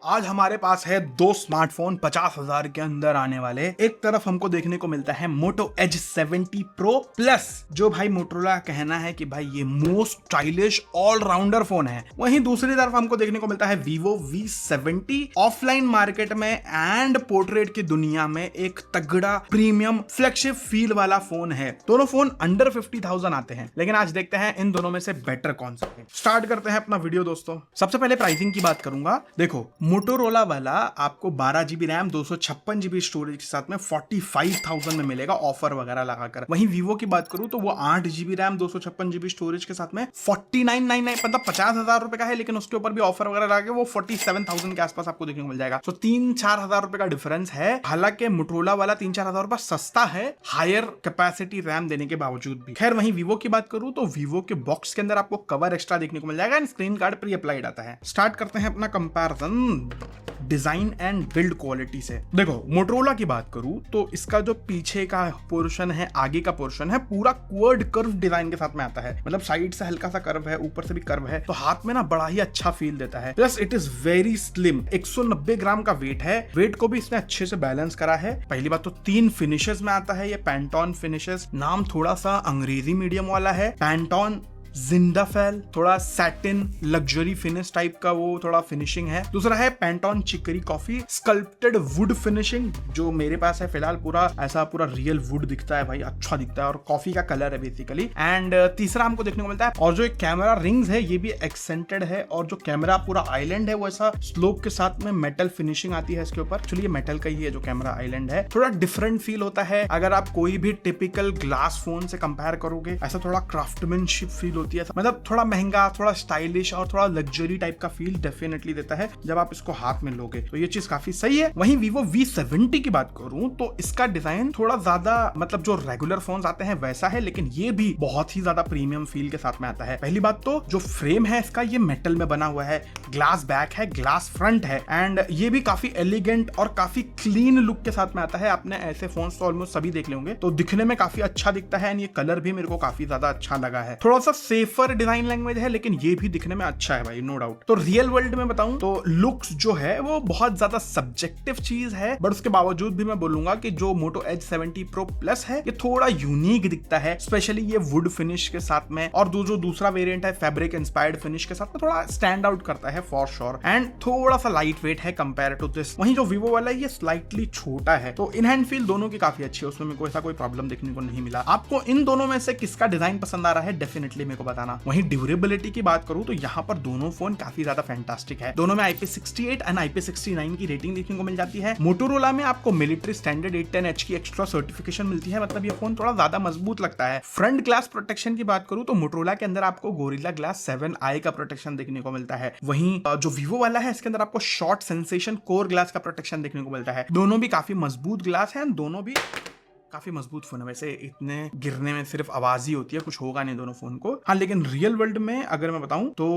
आज हमारे पास है दो स्मार्टफोन 50,000 के अंदर आने वाले। एक तरफ हमको देखने को मिलता है Moto Edge 70 Pro Plus, जो भाई मोटोरोला का कहना है कि भाई ये मोस्ट स्टाइलिश ऑलराउंडर फोन है। वहीं दूसरी तरफ हमको देखने को मिलता है Vivo V70, ऑफलाइन मार्केट में एंड पोर्ट्रेट की दुनिया में एक तगड़ा प्रीमियम फ्लैगशिप फील वाला फोन है। दोनों फोन अंडर 50,000 आते हैं, लेकिन आज देखते हैं इन दोनों में से बेटर कौन सा है। स्टार्ट करते हैं अपना वीडियो दोस्तों। सबसे पहले प्राइसिंग की बात करूंगा। देखो, मोटोरोला वाला आपको 12GB रैम 256GB स्टोरेज के साथ में 45,000 में मिलेगा ऑफर वगैरह लगाकर। वहीं वीवो की बात करूं तो वो 8GB रैम 256GB स्टोरेज के साथ में 4999 मतलब 50,000 रुपए का है, लेकिन उसके ऊपर भी ऑफर वगैरह लगा के वो 47,000 के आसपास आपको देखने को मिल जाएगा। तो 3-4 हजार रुपए का डिफरेंस है। हालांकि मोटोरोला वाला 3-4 हजार रुपए सस्ता है हायर कैपेसिटी रैम देने के बावजूद भी। खैर, वहीं वीवो की बात करूं तो वीवो के बॉक्स के अंदर आपको कवर एक्स्ट्रा देखने को मिल जाएगा and screen guard pre applied आता है। स्टार्ट करते हैं अपना comparison design and build quality से। देखो, मोटोरोला की बात करूं तो इसका जो पीछे का पोर्शन है, आगे का पोर्शन है, पूरा क्वर्ड कर्व डिजाइन के साथ में आता है। मतलब साइड से हल्का सा कर्व है, ऊपर से भी कर्व है, तो हाथ में ना बड़ा ही अच्छा फील देता है। Plus it is very slim. 190 ग्राम का वेट है। वेट को भी इसने अच्छे से बैलेंस करा है। पहली बात तो 3 फिनिशेस में आता है ये पैंटॉन फिनिशेस। नाम थोड़ा सा अंग्रेजी मीडियम वाला है। पैंटॉन जिंदाफेल, थोड़ा सैटिन लग्जरी फिनिश टाइप का वो थोड़ा फिनिशिंग है। दूसरा है पैंटॉन चिकरी कॉफी स्कल्प्टेड वुड फिनिशिंग, जो मेरे पास है फिलहाल पूरा ऐसा पूरा रियल वुड दिखता है भाई, अच्छा दिखता है और कॉफी का कलर है बेसिकली। एंड तीसरा हमको देखने को मिलता है, और जो एक कैमरा रिंग्स है ये भी एक्सेंटेड है, और जो कैमरा पूरा आइलैंड है वो ऐसा स्लोप के साथ में मेटल फिनिशिंग आती है इसके ऊपर। चलिए, मेटल का ही है जो कैमरा आइलैंड है। थोड़ा डिफरेंट फील होता है अगर आप कोई भी टिपिकल ग्लास फोन से कंपेयर करोगे। ऐसा थोड़ा क्राफ्टमैनशिप फील होती है, मतलब थोड़ा महंगा, थोड़ा स्टाइलिश और थोड़ा लग्जरी टाइप का फील डेफिनेटली देता है जब आप इसको हाथ में लोगे, तो ये चीज काफी सही है। वहीं Vivo V70 की बात करूं तो इसका डिजाइन थोड़ा ज्यादा मतलब जो रेगुलर फोन्स आते हैं वैसा है, लेकिन ये भी बहुत ही ज्यादा प्रीमियम फील के साथ में आता है। पहली बात तो जो फ्रेम है इसका ये मेटल में बना हुआ है, ग्लास बैक है, ग्लास फ्रंट है, एंड ये भी काफी एलिगेंट और काफी क्लीन लुक के साथ में आता है। आपने ऐसे फोन्स तो ऑलमोस्ट सभी देख लेंगे, तो दिखने में काफी अच्छा दिखता है एंड ये कलर भी मेरे को काफी ज्यादा अच्छा लगा है। थोड़ा सा सेफर डिजाइन लैंग्वेज है, लेकिन ये भी दिखने में अच्छा है भाई, नो डाउट। तो रियल वर्ल्ड में बताऊं तो लुक्स जो है वो बहुत ज्यादा सब्जेक्टिव चीज है, बट उसके बावजूद भी मैं बोलूंगा कि जो Moto Edge 70 Pro Plus है ये थोड़ा यूनिक दिखता है, स्पेशली ये वुड फिनिश के साथ में, और जो दूसरा वेरिएंट है फैब्रिक इंस्पायर्ड फिनिश के साथ में थोड़ा स्टैंड आउट करता है फॉर श्योर, एंड थोड़ा सा लाइट वेट है कंपेयर टू दिस। वहीं जो Vivo वाला है ये स्लाइटली छोटा है, तो इन हैंड फील दोनों की काफी अच्छी है, उसमें मेरे को ऐसा कोई प्रॉब्लम देखने को नहीं मिला। आपको इन दोनों में से किसका डिजाइन पसंद आ रहा है डेफिनेटली मेरे को बताना। वहीं ड्यूरेबिलिटी की बात करूं तो यहाँ पर दोनों फोन काफी ज्यादा फैंटास्टिक है। दोनों में IP68 एंड IP69 की रेटिंग देखने को मिल जाती है। मोटोरोला में आपको मिलिट्री स्टैंडर्ड 810H की एक्स्ट्रा सर्टिफिकेशन मिलती है, मतलब ये फोन थोड़ा ज्यादा मजबूत लगता है। फ्रंट ग्लास प्रोटेक्शन की बात करूं तो मोटोरोला के अंदर आपको गोरिल्ला ग्लास 7i का प्रोटेक्शन देखने को मिलता है। वहीं जो Vivo वाला है इसके अंदर आपको शॉर्ट सेंसेशन कोर ग्लास का प्रोटेक्शन देखने को मिलता है। दोनों भी काफी मजबूत ग्लास है, दोनों भी काफी मजबूत फोन है। वैसे इतने गिरने में सिर्फ आवाज ही होती है, कुछ होगा नहीं दोनों फोन को। हाँ, लेकिन रियल वर्ल्ड में अगर मैं बताऊं तो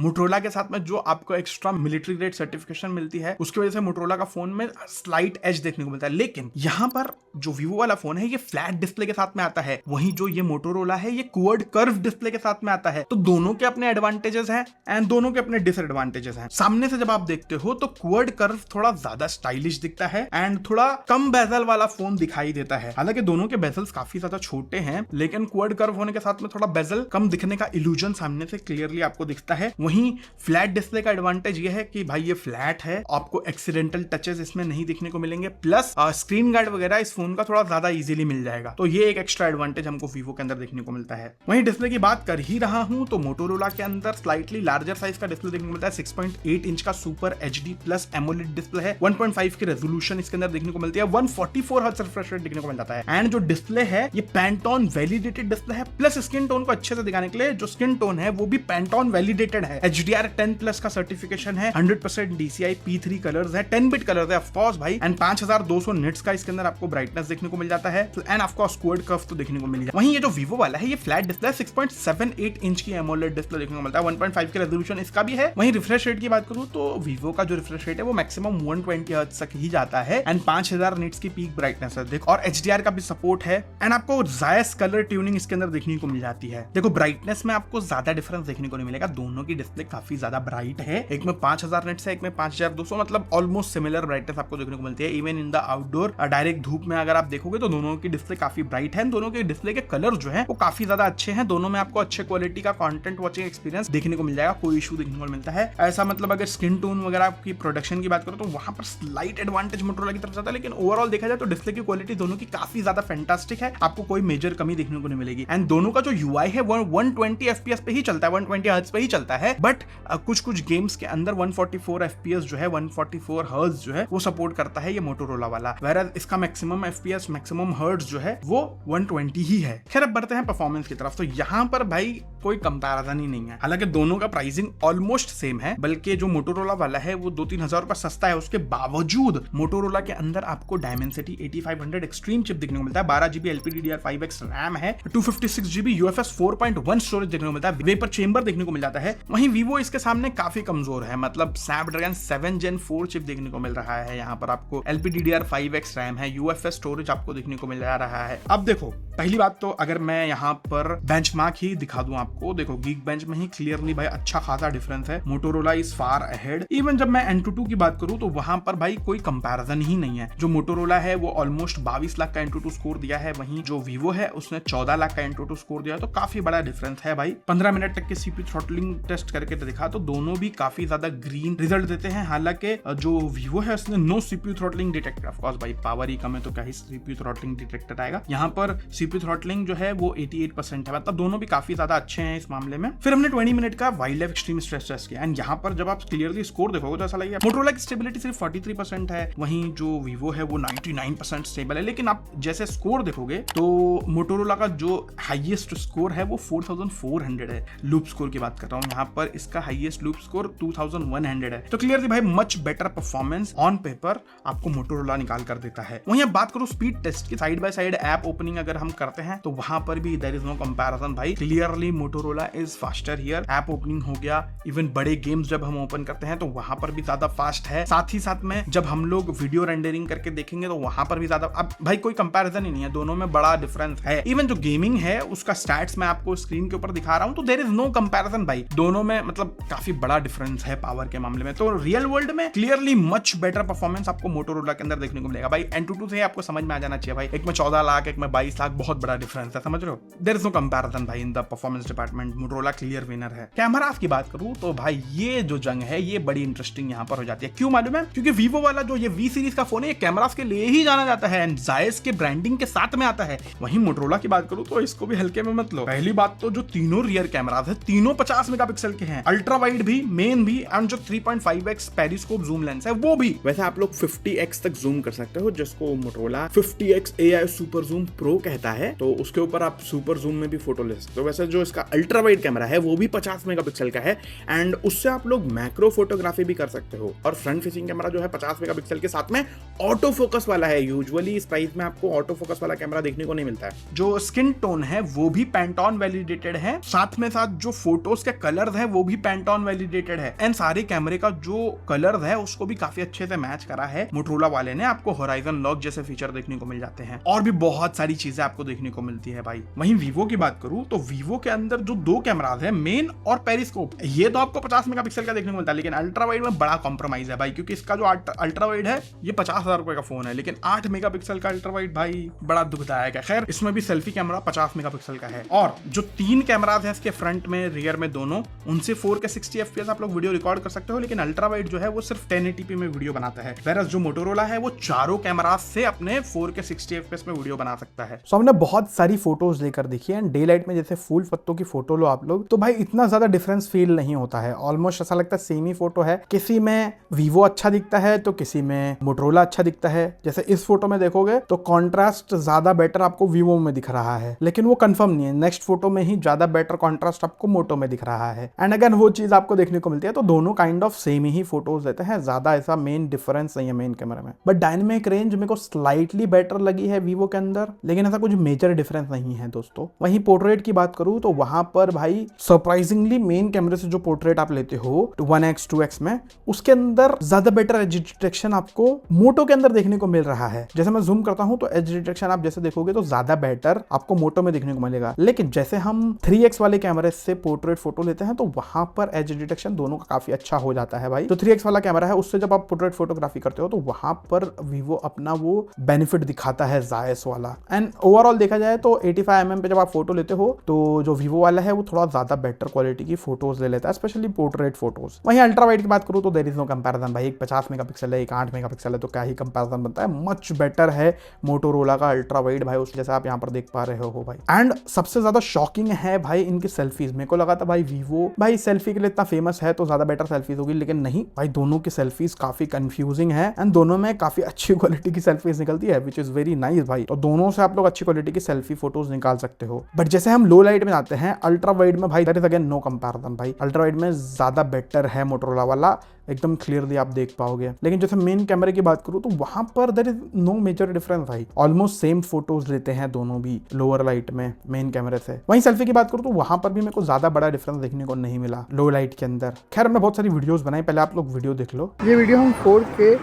मोटोरोला के साथ में जो आपको एक्स्ट्रा मिलिट्री ग्रेड सर्टिफिकेशन मिलती है उसकी वजह से मोटोरोला का फोन में स्लाइट एज देखने को मिलता है, लेकिन यहाँ पर जो Vivo वाला फोन है ये फ्लैट डिस्प्ले के साथ में आता है। वहीं जो ये मोटोरोला है ये क्वर्ड कर्व डिस्प्ले के साथ में आता है। तो दोनों के अपने एडवांटेजेस हैं एंड दोनों के अपने डिसएडवांटेजेस हैं। सामने से जब आप देखते हो तो क्वर्ड कर्व थोड़ा ज्यादा स्टाइलिश दिखता है एंड थोड़ा कम बेजल वाला फोन दिखाई देता है। हालांकि दोनों के बेजल्स काफी ज्यादा छोटे हैं, लेकिन क्वर्ड कर्व होने के साथ में थोड़ा बेजल कम दिखने का इल्यूजन सामने से क्लियरली आपको दिखता है। वहीं फ्लैट डिस्प्ले का एडवांटेज ये है कि भाई ये फ्लैट है, आपको एक्सीडेंटल टचेस इसमें नहीं दिखने को मिलेंगे, प्लस स्क्रीन गार्ड वगैरह इस फोन का थोड़ा ज्यादा इजीली मिल जाएगा, तो ये एक एक्स्ट्रा एडवांटेज हमको Vivo के अंदर देखने को मिलता है। वहीं डिस्प्ले की बात कर ही रहा हूं तो मोटोरोला के अंदर स्लाइटली लार्जर साइज का डिस्प्ले देखने को मिलता है। 6.8 इंच का super HD plus AMOLED display है। 1.5 की रेजोल्यूशन इसके अंदर देखने को मिलती है। 144 हर्ट्ज रिफ्रेश रेट देखने को मिल जाता है। एंड जो डिस्प्ले है ये पैंटॉन वैलिडेटेड डिस्प्ले है, प्लस स्किन टोन को अच्छे से दिखाने के लिए जो स्किन टोन है वो भी पैंटॉन वैलिडेटेड है। HDR10 प्लस का सर्टिफिकेशन है। 100% DCI P3 कलर्स है, 10 बिट कलर्स है ऑफ कोर्स भाई, एंड 5200 निट्स का इसके अंदर आपको ब्राइटनेस देखने को मिल जाता है, एंड ऑफ कोर्स क्वर्ड कर्व तो देखने को मिल जाता है। वहीं ये जो Vivo वाला है ये फ्लैट डिस्प्ले 6.78 इंच की एमोलेड डिस्प्ले देखने को मिलता है। 1.5 की रेजोल्यूशन इसका भी है। वहीं रिफ्रेश रेट की बात करूं तो Vivo का जो रिफ्रेश रेट है वो मैक्सिमम 120 हर्ट्ज तक ही जाता है एंड 5000 निट्स की पीक ब्राइटनेस है। और HDR HDR का भी सपोर्ट है एंड आपको जायज कलर ट्यूनिंग इसके अंदर देखने को मिल जाती है। देखो ब्राइटनेस में आपको ज्यादा डिफरेंस देखने को नहीं मिलेगा, दोनों की डिस्प्ले काफी ज्यादा ब्राइट है, एक में 5000 निट्स है, एक में 5200, मतलब ऑलमोस्ट सिमिलर ब्राइटनेस आपको देखने को मिलती है। Even in the outdoor direct धूप में अगर आप देखोगे तो दोनों की डिस्प्ले काफी ब्राइट है, दोनों के डिस्प्ले के कलर जो है वो काफी ज्यादा अच्छे हैं, दोनों में आपको अच्छे क्वालिटी का कंटेंट वॉचिंग एक्सपीरियंस देखने को मिल जाएगा, कोई इशू देखने को मिलता है ऐसा। मतलब अगर स्किन टोन वगैरह की प्रोडक्शन की बात करो तो वहां पर स्लाइट एडवांटेज मोटोरोला की तरफ जाता है, लेकिन ओवरऑल देखा जाए तो डिस्प्ले की क्वालिटी दोनों की काफी ज्यादा फैंटास्टिक है, आपको कोई मेजर कमी देखने को नहीं मिलेगी। एंड दोनों का जो UI है वो 120 FPS पे ही चलता है, 120 हर्ट्ज पे ही चलता है, बट कुछ गेम्स के अंदर 144 FPS जो है 144 हर्ट्ज जो है वो सपोर्ट करता है ये मोटोरोला वाला, वेयर इसका मैक्सिमम FPS मैक्सिमम हर्ट्ज जो है वो 120 ही है। खैर अब बढ़ते हैं परफॉर्मेंस की तरफ, तो यहाँ पर भाई कोई कंपैरिजन ही नहीं है, हालांकि दोनों का प्राइसिंग ऑलमोस्ट सेम है, बल्कि जो मोटोरोला वाला है वो 2-3 हजार रुपए सस्ता है, उसके बावजूद मोटोरोला के अंदर आपको डायमेंसिटी 8500 एक्सट्रीम चिप देखने को मिलता है, 12GB LPDDR5X रैम है, 256GB UFS 4.1 स्टोरेज देखने को मिलता है, वेपर चेंबर देखने को मिल जाता है। वहीं वीवो इसके सामने काफी कमजोर है, मतलब स्नैपड्रैगन 7 Gen 4 चिप देखने को मिल रहा है, यहाँ पर आपको LPDDR5X रैम है, UFS स्टोरेज आपको देखने को मिल रहा है। अब देखो पहली बात तो अगर मैं यहाँ पर बेंचमार्क ही दिखा दूं आपको, देखो Geekbench में ही क्लियरली भाई अच्छा खासा डिफरेंस है, Motorola is far ahead. Even जब मैं Antutu की बात करूं तो वहां पर भाई कोई कंपैरिजन ही नहीं है, जो मोटोरोला है वो ऑलमोस्ट 22 लाख का Antutu स्कोर दिया है, वहीं जो Vivo है उसने 14 लाख का Antutu स्कोर दिया है, तो काफी बड़ा डिफरेंस है भाई। 15 मिनट तक के CPU थ्रॉटलिंग टेस्ट करके दिखा तो दोनों भी काफी ज्यादा ग्रीन रिजल्ट देते हैं, हालांकि जो Vivo है उसने no CPU throttling detect, of course भाई पावर ही कम है तो क्या ही CPU थ्रॉटलिंग डिटेक्टर आएगा, यहाँ पर CPU थ्रॉटलिंग जो है वो 88% है, मतलब दोनों भी काफी ज्यादा अच्छे हैं इस मामले में। फिर हमने 20 मिनट का wild life extreme stress test किया एंड यहाँ पर जब आप क्लियरली स्कोर देखोगे तो ऐसा लगेगा मोटोरोला की स्टेबिलिटी सिर्फ 43% है, वहीं जो Vivo है वो 99% स्टेबल है, लेकिन आप जैसे स्कोर देखोगे तो मोटोरोला का जो हाईएस्ट स्कोर है वो 4400 है, लूप स्कोर की बात कर रहा हूँ, यहाँ पर इसका हाईएस्ट लूप स्कोर 2100 है, तो क्लियरली भाई much better performance on paper आपको मोटोरोला निकाल कर देता है। वहीं अब बात करूं स्पीड टेस्ट की, side by side app opening अगर हम करते हैं तो वहां पर भी देयर इज नो कंपैरिजन भाई, clearly Motorola is faster here. App opening हो गया, इवन बड़े गेम्स जब हम ओपन करते हैं तो वहां पर भी ज्यादा फास्ट है, साथ ही साथ में जब हम लोग वीडियो रेंडरिंग करके देखेंगे तो वहां पर भी ज्यादा, अब भाई कोई कंपैरिजन ही नहीं है, दोनों में बड़ा डिफरेंस है। इवन जो गेमिंग है उसका स्टैट्स मैं आपको स्क्रीन के ऊपर दिखा रहा हूं तो देयर इज नो कंपैरिजन भाई, दोनों में मतलब काफी बड़ा डिफरेंस है पावर के मामले में। तो रियल वर्ल्ड में क्लियरली मच बेटर परफॉर्मेंस आपको मोटोरोला के अंदर देखने को मिलेगा भाई। Antutu से आपको समझ में आ जाना चाहिए भाई, एक में 14 लाख एक में 22 लाख, बहुत बड़ा डिफरेंस है, समझ रहे हो, देयर इज नो कंपैरिजन भाई in the performance department, Motorola clear winner है। कैमरास की बात करूं तो भाई ये जो जंग है ये बड़ी इंटरेस्टिंग यहाँ पर हो जाती है, क्यों मालूम है, क्योंकि Vivo वाला जो ये V सीरीज का फोन है ये कैमरास के लिए ही जाना जाता है एंड जायज के ब्रांडिंग के साथ में आता है। वहीं मोटोरोला की बात करूं तो इसको भी हल्के में मत लो। पहली बात तो जो तीनों रियर कैमरास है तीनों 50 मेगापिक्सल के हैं, अल्ट्रा वाइड भी, मेन भी, एंड जो 3.5x पेरिस्कोप जूम लेंस है वो भी। वैसे आप लोग 50x तक जूम कर सकते हो, जिसको Motorola 50x AI super zoom pro कहता है, तो उसके ऊपर आप सुपर जूम में भी फोटो ले सकते हो। वैसे जो इसका अल्ट्रा वाइड कैमरा है वो भी 50 मेगापिक्सल का है एंड उससे आप लोग मैक्रो फोटोग्राफी भी कर सकते हो, और फ्रंट फेसिंग कैमरा जो है 50 मेगापिक्सल के साथ में ऑटो फोकस वाला है। यूजुअली इस प्राइस में आपको ऑटो फोकस वाला कैमरा देखने को नहीं मिलता है। जो स्किन टोन है वो भी पैंटॉन वैलिडेटेड है, साथ में साथ जो फोटोज के कलर्स है वो भी पैंटॉन वैलिडेटेड है एंड सारे कैमरे का जो कलर है उसको भी काफी अच्छे से मैच करा है मोटोरोला वाले ने। आपको होराइजन लॉक जैसे फीचर देखने को मिल जाते हैं और भी बहुत सारी चीजें आपको देखने को मिलती है भाई। वहीं Vivo की बात करूं तो Vivo के अंदर जो दो कैमरास है, मेन और पेरिस्कोप, ये तो आपको 50 मेगापिक्सल का देखने को मिलता है, लेकिन अल्ट्रा वाइड में बड़ा कॉम्प्रोमाइज है भाई, क्योंकि इसका जो अल्ट्रा वाइड है ये 50,000 रुपए का फोन है, लेकिन 8 मेगापिक्सल का अल्ट्रा वाइड भाई बड़ा दुखदायक है। खैर इसमें भी सेल्फी कैमरा 50 मेगापिक्सल का है, और जो 3 कैमरास है इसके फ्रंट में रियर में दोनों, उनसे 4K 60 FPS आप लोग वीडियो रिकॉर्ड कर सकते हो, लेकिन अल्ट्रा वाइड जो है वो सिर्फ 1080p में वीडियो बनाता है, वैरस जो मोटोरोला है वो चारों कैमरास से अपने 4K 60 FPS में वीडियो बना सकता है। सो हमने बहुत सारी फोटोज लेकर देखी है, डे लाइट में जैसे फूल पत्तों की फोटो लो आप लोग तो भाई इतना ज्यादा डिफरेंस फील नहीं होता है, ऑलमोस्ट ऐसा लगता है सेम ही फोटो है। किसी में Vivo अच्छा दिखता है तो किसी में मोटोरोला अच्छा दिखता है। जैसे इस फोटो में देखोगे तो कॉन्ट्रास्ट ज्यादा बेटर आपको Vivo में दिख रहा है, लेकिन वो कंफर्म नहीं है, नेक्स्ट फोटो में ही ज्यादा बेटर कॉन्ट्रास्ट आपको मोटो में दिख रहा है। एंड अगर वो चीज आपको देखने को मिलती है तो दोनों kind of same he photos देते हैं, ज्यादा ऐसा मेन डिफरेंस नहीं है मेन कैमरा में। बट डायनेमिक रेंज मेरे को स्लाइटली बेटर लगी है Vivo के अंदर, लेकिन ऐसा कुछ मेजर डिफरेंस नहीं है दोस्तों। वहीं पोर्ट्रेट की बात करूं तो वहां पर भाई सरप्राइजिंगली मेन कैमरे से जो पोर्ट्रेट आप लेते हो 1x 2x में, उसके अंदर ज्यादा बेटर एज डिटेक्शन आपको मोटो के अंदर देखने को मिल रहा है। जैसे मैं जूम करता हूं तो एज डिटेक्शन आप जैसे देखोगे तो ज्यादा बेटर आपको मोटो में देखने को मिलेगा, लेकिन जैसे हम 3x वाले कैमरे से पोर्ट्रेट फोटो लेते हैं तो वहां पर एज डिटेक्शन दोनों का काफी अच्छा हो जाता है भाई। तो 3x वाला कैमरा है उससे जब आप पोर्ट्रेट फोटोग्राफी करते हो तो वहां पर वीवो अपना वो बेनिफिट दिखाता है जायस वाला। एंड ओवरऑल देखा जाए तो 85mm पे जब आप फोटो लेते हो तो जो वीवो वाला है वो थोड़ा ज्यादा बेटर क्वालिटी की फोटोज ले लेता है, स्पेशली पोर्ट्रेट फोटोज। वहीं अल्ट्रा वाइड की बात करूं तो देयर इज नो कंपैरिजन भाई, एक 50 मेगापिक्सल है, एक 8 मेगापिक्सल है, तो क्या ही कंपैरिजन बनता है। मच बेटर है मोटोरोला का अल्ट्रा वाइड भाई, उस जैसा आप यहाँ पर देख पा रहे हो भाई। एंड सबसे ज्यादा शॉकिंग है भाई इनकी सेल्फीज। मेरे को लगा था भाई वीवो भाई सेल्फी के लिए इतना फेमस है तो ज्यादा बेटर सेल्फीज होगी, लेकिन नहीं भाई, दोनों की सेल्फीज काफी कंफ्यूजिंग है एंड दोनों में काफी अच्छी क्वालिटी की सेल्फीज निकलती है, विच इज वेरी नाइस भाई। तो दोनों से आप लोग अच्छी क्वालिटी की सेल्फी फोटोज निकाल सकते हो। बट जैसे हम लो लाइट में आते हैं अल्ट्रा वाइड में भाई, that is again no comparison भाई। अल्ट्रा वाइड में ज्यादा बेटर है मोटोरोला वाला, एकदम क्लियरली आप देख पाओगे। लेकिन जैसे मेन कैमरे की बात करूं तो वहां पर there is no major difference भाई, ऑलमोस्ट सेम फोटोज लेते हैं दोनों भी लोअर लाइट में मेन कैमरे से। वहीं सेल्फी की बात करूं तो वहां पर भी मेरे को ज्यादा बड़ा डिफरेंस देखने को नहीं मिला लो लाइट के अंदर। खैर हमने बहुत सारी वीडियोस बनाई, पहले आप लोग वीडियो देख लो। ये वीडियो हम 4K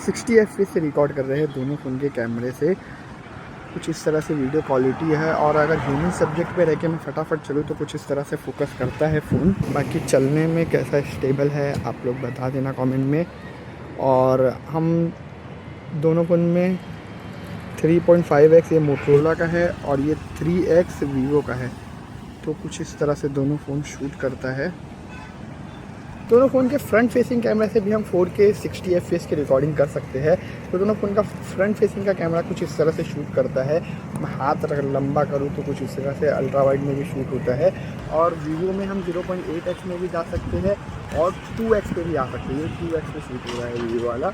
60 FPS से रिकॉर्ड कर रहे हैं दोनों फ़ोन के कैमरे से। कुछ इस तरह से वीडियो क्वालिटी है, और अगर ह्यूमन सब्जेक्ट पे रह के मैं फटाफट चलूँ तो कुछ इस तरह से फोकस करता है फ़ोन। बाकी चलने में कैसा स्टेबल है आप लोग बता देना कमेंट में। और हम दोनों फ़ोन में 3.5x ये मोटोरोला का है और ये 3x वीवो का है, तो कुछ इस तरह से दोनों फ़ोन शूट करता है। दोनों फ़ोन के फ्रंट फेसिंग कैमरे से भी हम 4K 60 FPS की रिकॉर्डिंग कर सकते हैं। तो दोनों फ़ोन का फ्रंट फेसिंग का कैमरा कुछ इस तरह से शूट करता है। मैं हाथ अगर लंबा करूँ तो कुछ इस तरह से अल्ट्रा वाइड में भी शूट होता है। और वीवो में हम 0.8x में भी जा सकते हैं और 2x पे भी आ सकते हैं। 2x पे शूट हो रहा है वीवो वाला।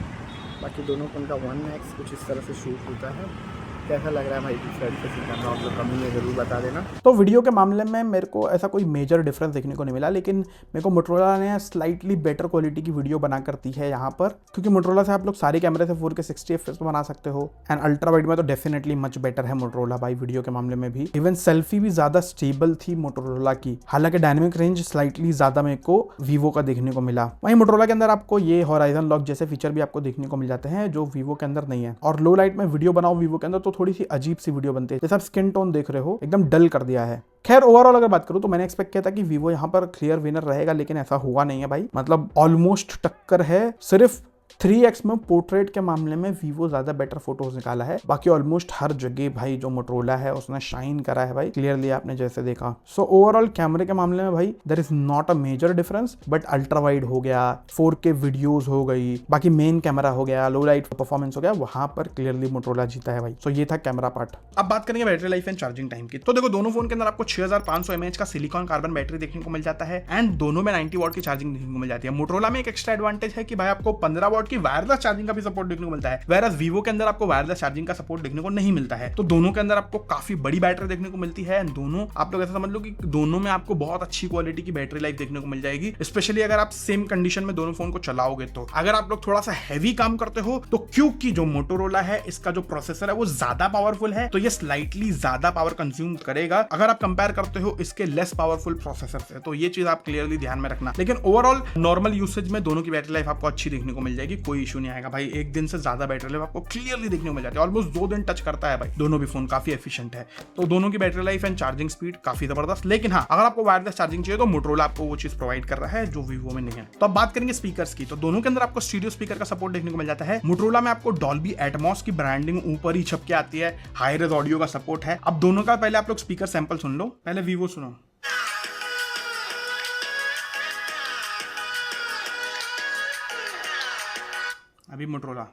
बाकी दोनों फ़ोन का 1x कुछ इस तरह से शूट होता है। कैसा लग रहा है भाई फ्रंट फेसिंग कैमरा आप लोग कमेंट में ज़रूर बता देना। तो वीडियो के मामले में मेरे को ऐसा कोई मेजर डिफरेंस देखने को नहीं मिला, लेकिन मेरे को मोटोरोला ने स्लाइटली बेटर क्वालिटी की वीडियो बना करती है यहाँ पर, क्योंकि मोटोरोला से आप लोग सारे कैमरे से 4K 60 FPS बना सकते हो। एंड अल्ट्रा वाइड में तो डेफिनेटली मच बेटर है मोटोरोला भाई वीडियो के मामले में भी। इवन सेल्फी भी ज्यादा स्टेबल थी मोटोरोला की, हालांकि डायनेमिक रेंज स्लाइटली ज्यादा मेरे को वीवो का देखने को मिला। वहीं मोटोरोला के अंदर आपको ये हॉराइजन लॉक जैसे फीचर भी आपको देखने को मिल जाते हैं जो वीवो के अंदर नहीं है। और लो लाइट में वीडियो बनाओ वीवो के अंदर तो थोड़ी सी अजीब सी वीडियो बनती है, जैसे आप स्किन टोन देख रहे हो एकदम डल कर दिया है। खैर ओवरऑल अगर बात करूं तो मैंने एक्सपेक्ट किया था कि वीवो यहाँ पर क्लियर विनर रहेगा, लेकिन ऐसा हुआ नहीं है भाई। मतलब ऑलमोस्ट टक्कर है, सिर्फ 3x में पोर्ट्रेट के मामले में वीवो ज्यादा बेटर फोटोज निकाला है। बाकी ऑलमोस्ट हर जगह भाई जो मोटोरोला है उसने शाइन करा है भाई, क्लियरली आपने जैसे देखा। सो ओवरऑल कैमरे के मामले में भाई there is not a major difference, but ultra wide हो गया, 4K वीडियोस हो गई, बाकी मेन कैमरा हो गया, लो लाइट परफॉर्मेंस हो गया, वहां पर क्लियरली मोटोरोला जीता है भाई। सो ये था कैमरा पार्ट। अब बात करेंगे battery life and charging time की। तो देखो दोनों फोन के अंदर आपको 6500 mAh का सिलिकॉन कार्बन बैटरी देखने को मिल जाता है एंड दोनों में 90 वॉट की चार्जिंग देखने को मिल जाती है। मोटोरोला में एक एक्स्ट्रा एडवांटेज है कि भाई आपको 15 वॉट की वायरलेस चार्जिंग का भी सपोर्ट देखने को मिलता है, whereas वीवो के अंदर आपको वायरलेस चार्जिंग का सपोर्ट देखने को नहीं मिलता है। तो दोनों के अंदर आपको काफी बड़ी बैटरी देखने को मिलती है। दोनों आप लोग ऐसा समझ लो कि दोनों में आपको बहुत अच्छी क्वालिटी की बैटरी लाइफ देखने को मिल जाएगी, स्पेशली अगर आप सेम कंडीशन में दोनों फोन को चलाओगे। तो अगर आप लोग थोड़ा सा हैवी काम करते हो तो क्योंकि जो मोटोरोला है इसका जो प्रोसेसर है वो ज्यादा पावरफुल है, तो ये स्लाइटली ज्यादा पावर कंज्यूम करेगा अगर आप कंपेयर करते हो इसके लेस पावरफुल प्रोसेसर से। तो ये चीज आप क्लियरली ध्यान में रखना। लेकिन ओवरऑल नॉर्मल यूसेज में दोनों की बैटरी लाइफ आपको अच्छी देखने को मिल जाएगी, कोई इशू नहीं आएगा भाई। एक दिन से ज्यादा बैटरी लाइफ आपको क्लियरली देखने को मिल जाती है, ऑलमोस्ट 2 दिन टच करता है भाई। दोनों भी फोन काफी एफिशिएंट है, तो दोनों की battery life and charging speed काफी जबरदस्त। लेकिन हाँ, अगर आपको वायरलेस चार्जिंग चाहिए तो मोटोरोला आपको वो चीज प्रोवाइड कर रहा है जो वीवो में नहीं है। तो अब बात करेंगे स्पीकर्स की। तो दोनों के अंदर आपको स्टीरियो स्पीकर का सपोर्ट देखने को मिल जाता है। मोटोरोला में आपको डॉल्बी एटमॉस की ब्रांडिंग ऊपर ही छप के आती है, हाई रेज ऑडियो का सपोर्ट है। अब दोनों का पहले आप लोग स्पीकर सैंपल सुन लो, पहले वीवो सुनो। अभी मोटोरोला।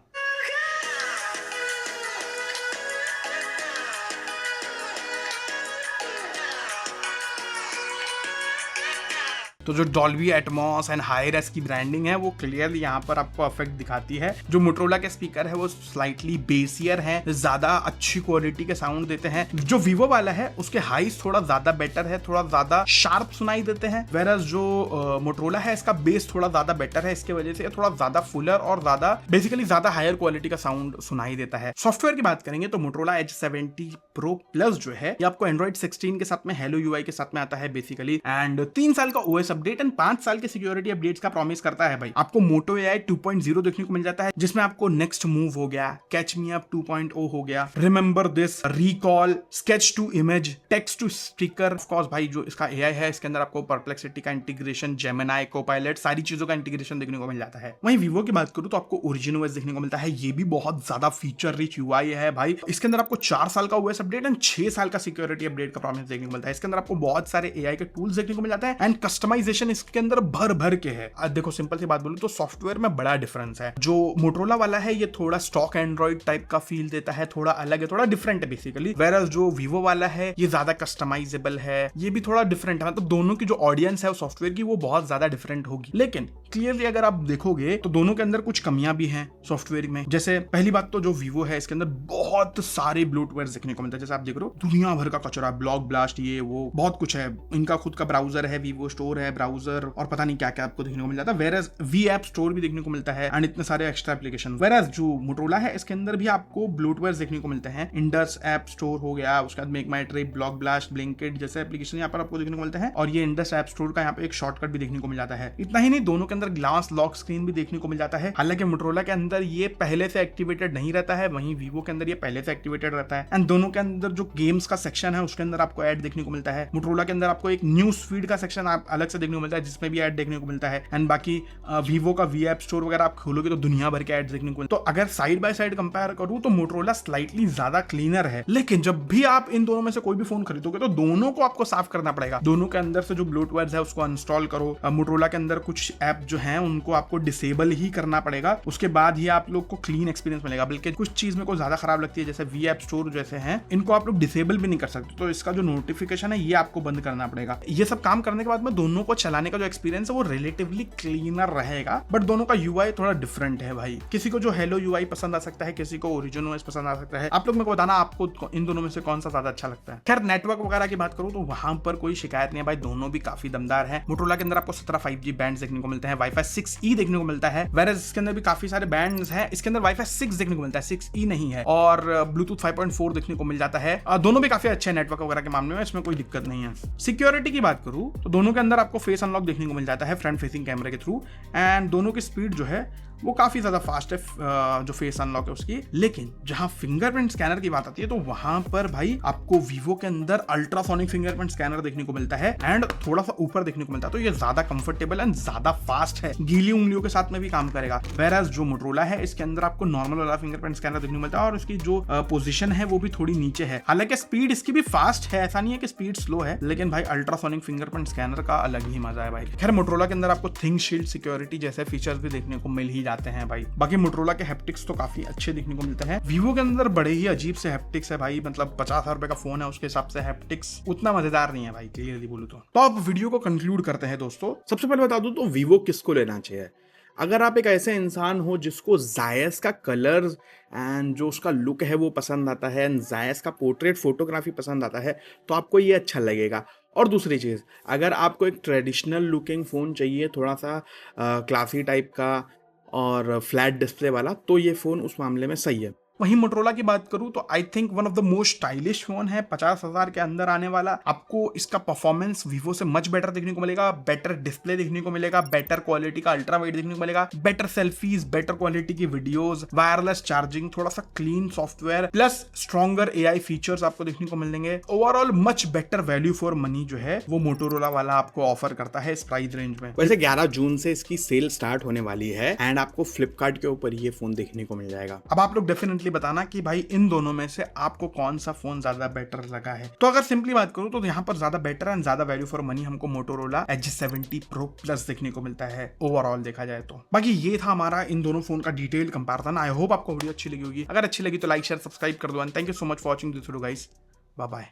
तो जो Dolby Atmos and hi res की ब्रांडिंग है वो क्लियरली यहाँ पर आपको इफेक्ट दिखाती है। जो मोटोरोला के स्पीकर है वो स्लाइटली बेसियर है, ज्यादा अच्छी क्वालिटी के साउंड देते हैं। जो वीवो वाला है उसके हाइस थोड़ा ज्यादा बेटर है, थोड़ा ज्यादा शार्प सुनाई देते हैं, वेरस जो मोटोरोला है इसका बेस थोड़ा ज्यादा बेटर है, इसके वजह से थोड़ा ज्यादा फुलर और ज्यादा बेसिकली ज्यादा हायर क्वालिटी का साउंड सुनाई देता है। सॉफ्टवेयर की बात करेंगे तो मोटोरोला एज 70 प्रो प्लस जो है ये आपको एंड्रॉइड 16 के साथ में हेलो यूआई के साथ में आता है बेसिकली, एंड 3 साल का ओएस अपडेट एंड 5 साल के सिक्योरिटी अपडेट्स का प्रॉमिस करता है भाई। आपको मोटो AI 2.0 देखने को मिल जाता है, जिसमें आपको नेक्स्ट मूव हो गया, कैच मी अप 2.0 हो गया, remember this, recall, sketch to image, text to speaker. Of course भाई जो इसका AI है इसके अंदर आपको परप्लेक्सिटी का इंटीग्रेशन, जेमिनी, कोपायलट, सारी चीजों का इंटीग्रेशन देखने को मिल जाता है। वहीं वीवो की बात करूं तो आपको ओरिजिन OS देखने को मिलता है, ये भी बहुत ज्यादा फीचर रिच UI है भाई। इसके अंदर आपको 4 साल का OS अपडेट एंड 6 साल का सिक्योरिटी अपडेट का प्रॉमिस देखने को मिलता है। इसके अंदर आपको बहुत सारे AI के टूल्स देखने को मिल जाते हैं एंड कस्टमाइजेशन इसके अंदर भर भर के है। देखो सिंपल सी बात बोलूं तो सॉफ्टवेयर में बड़ा डिफरेंस है। जो मोटोरोला वाला है ये थोड़ा स्टॉक एंड्रॉइड टाइप का फील देता है, थोड़ा अलग है, थोड़ा डिफरेंट है बेसिकली। वेरएस जो वीवो वाला है ये ज्यादा कस्टमाइजेबल है, ये भी थोड़ा डिफरेंट है। मतलब दोनों की जो ऑडियंस है सॉफ्टवेयर की वो बहुत ज्यादा डिफरेंट होगी। लेकिन क्लियरली अगर आप देखोगे तो दोनों के अंदर कुछ कमियां भी हैं सॉफ्टवेयर में। जैसे पहली बात तो जो वीवो है इसके अंदर बहुत सारे ब्लोटवेयर देखने को मिलता है। जैसे आप देख रहे हो दुनिया भर का कचरा, ब्लॉक ब्लास्ट, ये वो बहुत कुछ है। इनका खुद का ब्राउजर है, वीवो स्टोर है, ब्राउजर और पता नहीं क्या क्या आपको देखने को मिल जाता है। वेरएस वी ऐप स्टोर भी देखने को मिलता है एंड इतने सारे एक्स्ट्रा एप्लीकेशन। वेरएस जो मोटोरोला है इसके अंदर भी आपको ब्लोटवेयर देखने को मिलते हैं। इंडस ऐप स्टोर हो गया, उसके बाद मेक माई ट्रिप, ब्लॉक ब्लास्ट, ब्लिंकिट जैसे एप्लीकेशन यहाँ पर आपको देखने को मिलते हैं। और ये इंडस ऐप स्टोर का यहाँ पे एक शॉर्टकट भी देखने को मिल जाता है। इतना ही नहीं, दोनों के अंदर ग्लास लॉक स्क्रीन भी देखने को मिल जाता है। हालांकि मोटोरोला के अंदर ये पहले से एक्टिवेटेड नहीं रहता है, वहीं वीवो के अंदर ये पहले से एक्टिवेटेड रहता है। एंड दोनों के अंदर जो गेम्स का सेक्शन है उसके अंदर आपको ऐड देखने को मिलता है। मोटोरोला के अंदर आपको एक न्यूज फीड का सेक्शन अलग से देखने को मिलता है जिसमें भी ऐड देखने को मिलता है। एंड बाकी वीवो का वी ऐप स्टोर वगैरह आप खोलोगे तो दुनिया भर के ऐड देखने को मिलते हैं। तो अगर साइड बाय साइड कंपेयर करूं तो मोटोरोला स्लाइटली ज्यादा क्लीनर है। लेकिन जब भी आप इन दोनों में से कोई भी फोन खरीदोगे तो दोनों को आपको साफ करना पड़ेगा। दोनों के अंदर से जो ब्लोटवेयर है उसको अनस्टॉल करो। मोटोरोला के अंदर कुछ ऐप जो है उनको आपको डिसेबल ही करना पड़ेगा, उसके बाद ही आप लोग को क्लीन एक्सपीरियंस मिलेगा। बल्कि कुछ चीज मेरे को ज्यादा खराब लगती है, जैसे वी ऐप स्टोर जैसे हैं इनको आप लोग डिसेबल भी नहीं कर सकते, तो इसका जो नोटिफिकेशन है ये आपको बंद करना पड़ेगा। ये सब काम करने के बाद में दोनों को चलाने का जो एक्सपीरियंस है वो रिलेटिवली क्लीनर रहेगा, बट दोनों का UI थोड़ा डिफरेंट है भाई। किसी को जो हेलो UI पसंद आ सकता है, किसी को ओरिजिन OS पसंद आ सकता है। आप लोग मेरे को बताना आपको इन दोनों में से कौन सा ज्यादा अच्छा लगता है। खैर नेटवर्क वगैरह की बात करूं तो वहां पर कोई शिकायत नहीं है भाई, दोनों भी काफी दमदार है। मोटोरोला के अंदर आपको 17 5G बैंड देखने को मिलते हैं, वाईफाई 6E देखने को मिलता है। वेरएस इसके अंदर भी काफी सारे बैंड्स हैं, इसके अंदर वाईफाई 6 देखने को मिलता है, 6E नहीं है। और ब्लूटूथ 5.4 देखने को मिल जाता है। दोनों भी काफी अच्छे नेटवर्क वगैरह के मामले में, इसमें कोई दिक्कत नहीं है। सिक्योरिटी की बात करूं तो दोनों के अंदर आपको फेस अनलॉक देखने को मिल जाता है फ्रंट फेसिंग कैमरे के थ्रू, एंड दोनों की स्पीड जो है वो काफी ज्यादा फास्ट है जो फेस अनलॉक है उसकी। लेकिन जहां फिंगरप्रिंट स्कैनर की बात आती है तो वहां पर भाई आपको वीवो के अंदर अल्ट्रासोनिक फिंगरप्रिंट स्कैनर देखने को मिलता है एंड थोड़ा सा ऊपर देखने को मिलता है, तो ये ज्यादा कंफर्टेबल एंड ज्यादा फास्ट है, गीली उंगलियों के साथ में भी काम करेगा। वेरएस जो मोटोरोला है इसके अंदर आपको नॉर्मल वाला फिंगरप्रिंट स्कैनर देखने को मिलता है और उसकी जो पोजीशन है वो भी थोड़ी नीचे है। हालांकि स्पीड इसकी भी फास्ट है, ऐसा नहीं है कि स्पीड स्लो है, लेकिन भाई अल्ट्रासोनिक फिंगरप्रिंट स्कैनर का अलग ही मजा है भाई। खैर मोटोरोला के अंदर आपको थिंग शील्ड सिक्योरिटी जैसे फीचर्स भी देखने को मिल ही जाते हैं भाई। बाकी मोटोरोला के हैप्टिक्स तो काफी अच्छे देखने को मिलते हैं। वीवो के अंदर बड़े ही अजीब से हैप्टिक्स है भाई, मतलब 50,000 रुपए का फोन है उसके हिसाब से हैप्टिक्स उतना मजेदार नहीं है भाई, क्लियरली बोलूं तो अब वीडियो को कंक्लूड करते हैं दोस्तों। सबसे पहले बता दूं तो वीवो किसको लेना चाहिए। अगर आप एक ऐसे इंसान हो जिसको जायस का कलर एंड जो उसका लुक है वो पसंद आता है एंड जायस का पोर्ट्रेट फोटोग्राफी पसंद आता है तो आपको ये अच्छा लगेगा। और दूसरी चीज़, अगर आपको एक ट्रेडिशनल लुकिंग फ़ोन चाहिए, थोड़ा सा क्लासी टाइप का और फ्लैट डिस्प्ले वाला, तो ये फ़ोन उस मामले में सही है। वहीं मोटोरोला की बात करूं तो I think one of the most stylish phone है, 50,000 के अंदर आने वाला। आपको इसका परफॉर्मेंस वीवो से मच बेटर देखने को मिलेगा, बेटर डिस्प्ले देखने को मिलेगा, बेटर क्वालिटी का अल्ट्रा वाइड देखने को मिलेगा, बेटर सेल्फीज, बेटर क्वालिटी की वीडियोस, वायरलेस चार्जिंग, थोड़ा सा clean software plus stronger AI features आपको देखने को मिलेंगे। Overall much better value for money जो है वो मोटोरोला वाला आपको ऑफर करता है इस प्राइस रेंज में। वैसे 11 जून से इसकी सेल स्टार्ट होने वाली है एंड आपको फ्लिपकार्ट के ऊपर ये फोन देखने को मिल जाएगा। अब आप लोग डेफिनेटली बताना कि भाई इन दोनों में से आपको कौन सा फोन ज्यादा बेटर लगा है। तो अगर सिंपली बात करूं तो यहाँ पर ज्यादा बेटर एंड ज्यादा वैल्यू फॉर मनी हमको मोटोरोला Edge 70 Pro Plus देखने को मिलता है ओवरऑल देखा जाए तो। बाकी ये था हमारा इन दोनों फोन का डिटेल कंपैरिजन। आई होप आपको वीडियो अच्छी लगी होगी। अगर अच्छी लगी तो लाइक शेयर सब्सक्राइब कर दो and thank you so much for watching this video guys. Bye bye.